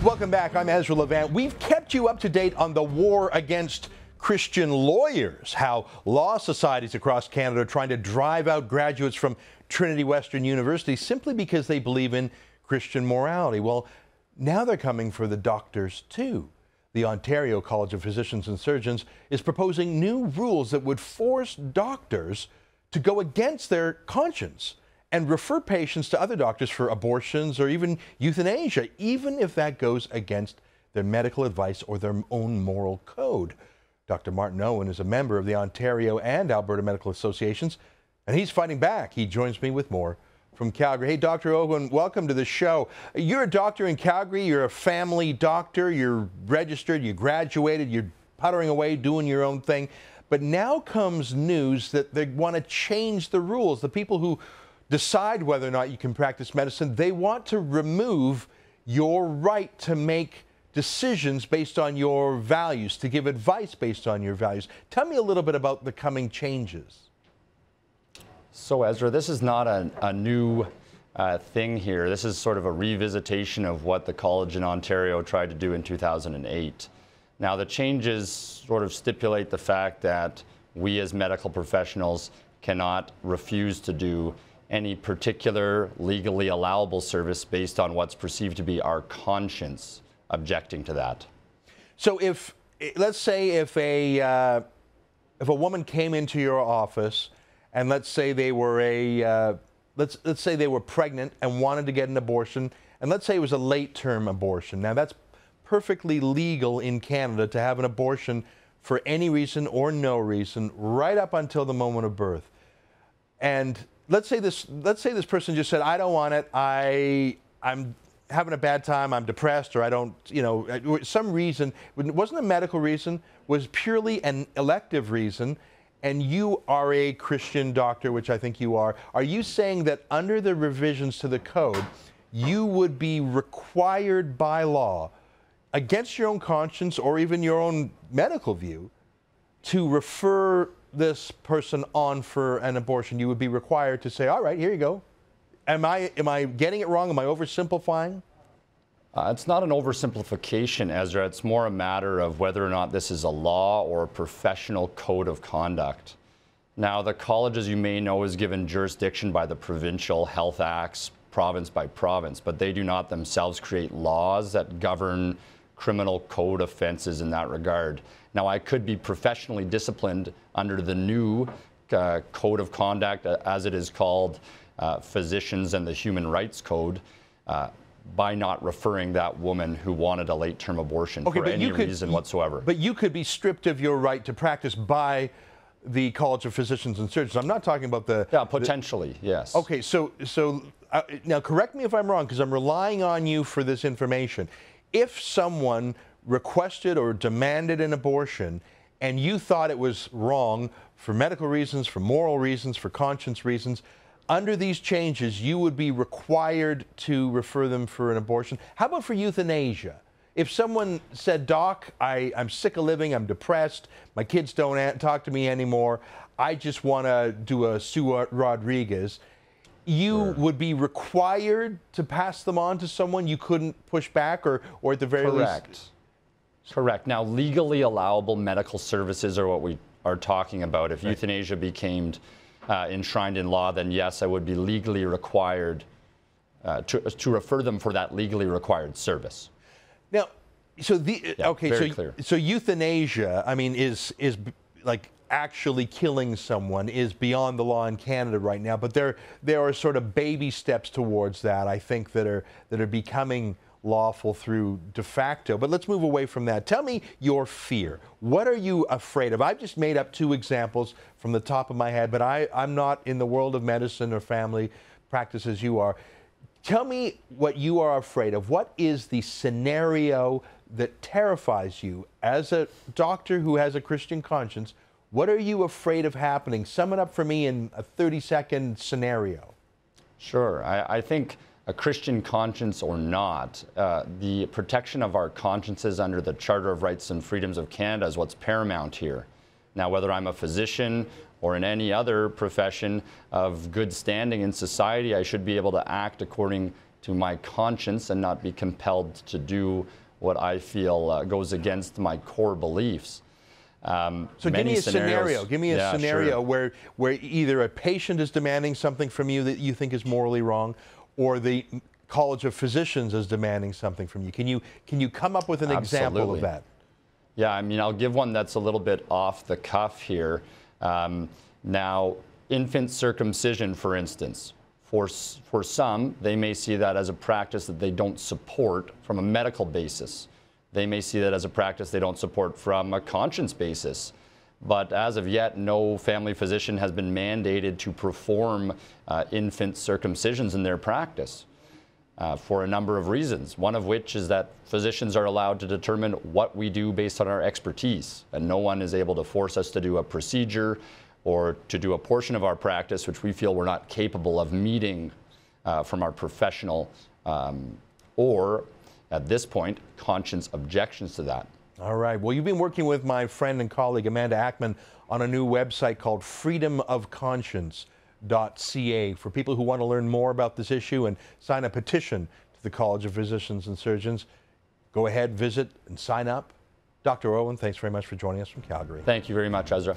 Welcome back. I'm Ezra Levant. We've kept you up to date on the war against Christian lawyers, how law societies across Canada are trying to drive out graduates from Trinity Western University simply because they believe in Christian morality. Well, now they're coming for the doctors too. The Ontario College of Physicians and Surgeons is proposing new rules that would force doctors to go against their conscience and refer patients to other doctors for abortions or even euthanasia, even if that goes against their medical advice or their own moral code. Dr. Martin Owen is a member of the Ontario and Alberta Medical Associations, and he's fighting back. He joins me with more from Calgary. Hey, Dr. Owen, welcome to the show. You're a doctor in Calgary. You're a family doctor. You're registered. You graduated. You're puttering away, doing your own thing. But now comes news that they want to change the rules. The people who decide whether or not you can practice medicine, they want to remove your right to make decisions based on your values, to give advice based on your values. Tell me a little bit about the coming changes. So, Ezra, this is not a new thing here. This is sort of a revisitation of what the college in Ontario tried to do in 2008. Now, the changes sort of stipulate the fact that we as medical professionals cannot refuse to do any particular legally allowable service based on what's perceived to be our conscience objecting to that. So let's say if a woman came into your office and let's say they were let's say they were pregnant and wanted to get an abortion, and let's say it was a late-term abortion. Now that's perfectly legal in Canada to have an abortion for any reason or no reason right up until the moment of birth. And let's say this person just said, I don't want it, I'm having a bad time, I'm depressed, or I don't, some reason, it wasn't a medical reason, was purely an elective reason, and you are a Christian doctor, which I think you are you saying that under the revisions to the code, you would be required by law, against your own conscience or even your own medical view, to refer this person on for an abortion? You would be required to say, all right, here you go. Am I getting it wrong? Am I oversimplifying? It's not an oversimplification, Ezra. It's more a matter of whether or not this is a law or a professional code of conduct. Now, the college, as you may know, is given jurisdiction by the provincial health acts, province by province, but they do not themselves create laws that govern criminal code offenses in that regard. Now, I could be professionally disciplined under the new code of conduct, as it is called, Physicians and the Human Rights Code, by not referring that woman who wanted a late-term abortion for any reason whatsoever. But you could be stripped of your right to practice by the College of Physicians and Surgeons. I'm not talking about the... Yeah, potentially, yes. Okay, so now correct me if I'm wrong, because I'm relying on you for this information. If someone requested or demanded an abortion and you thought it was wrong for medical reasons, for moral reasons, for conscience reasons, under these changes, you would be required to refer them for an abortion. How about for euthanasia? If someone said, Doc, I'm sick of living, I'm depressed, my kids don't talk to me anymore, I just want to do a Sue Rodriguez, you would be required to pass them on to someone? You couldn't push back or at the very least? Correct. Now, legally allowable medical services are what we are talking about. If euthanasia became enshrined in law, then yes, I would be legally required to refer them for that legally required service. Now, so so euthanasia, I mean, is like actually killing someone is beyond the law in Canada right now, but there are sort of baby steps towards that, I think, that are becoming lawful through de facto. But let's move away from that. Tell me your fear. What are you afraid of? I've just made up two examples from the top of my head, but I'm not in the world of medicine or family practice as you are. Tell me what you are afraid of. What is the scenario that terrifies you as a doctor who has a Christian conscience? What are you afraid of happening? Sum it up for me in a 30-second scenario. Sure. I think a Christian conscience or not, the protection of our consciences under the Charter of Rights and Freedoms of Canada is what's paramount here. Now, whether I'm a physician or in any other profession of good standing in society, I should be able to act according to my conscience and not be compelled to do what I feel goes against my core beliefs. So give me a scenario. Give me a scenario sure. where either a patient is demanding something from you that you think is morally wrong, or the College of Physicians is demanding something from you. Can you come up with an example of that? Yeah, I mean, I'll give one that's a little bit off the cuff here. Now, infant circumcision, for instance, for some, they may see that as a practice that they don't support from a medical basis. They may see that as a practice they don't support from a conscience basis. But as of yet, no family physician has been mandated to perform infant circumcisions in their practice for a number of reasons, one of which is that physicians are allowed to determine what we do based on our expertise, and no one is able to force us to do a procedure or to do a portion of our practice which we feel we're not capable of meeting from our professional or, at this point, conscience objections to that. All right. Well, you've been working with my friend and colleague Amanda Ackman on a new website called freedomofconscience.ca for people who want to learn more about this issue and sign a petition to the College of Physicians and Surgeons. Go ahead, visit, and sign up. Dr. Owen, thanks very much for joining us from Calgary. Thank you very much, Ezra.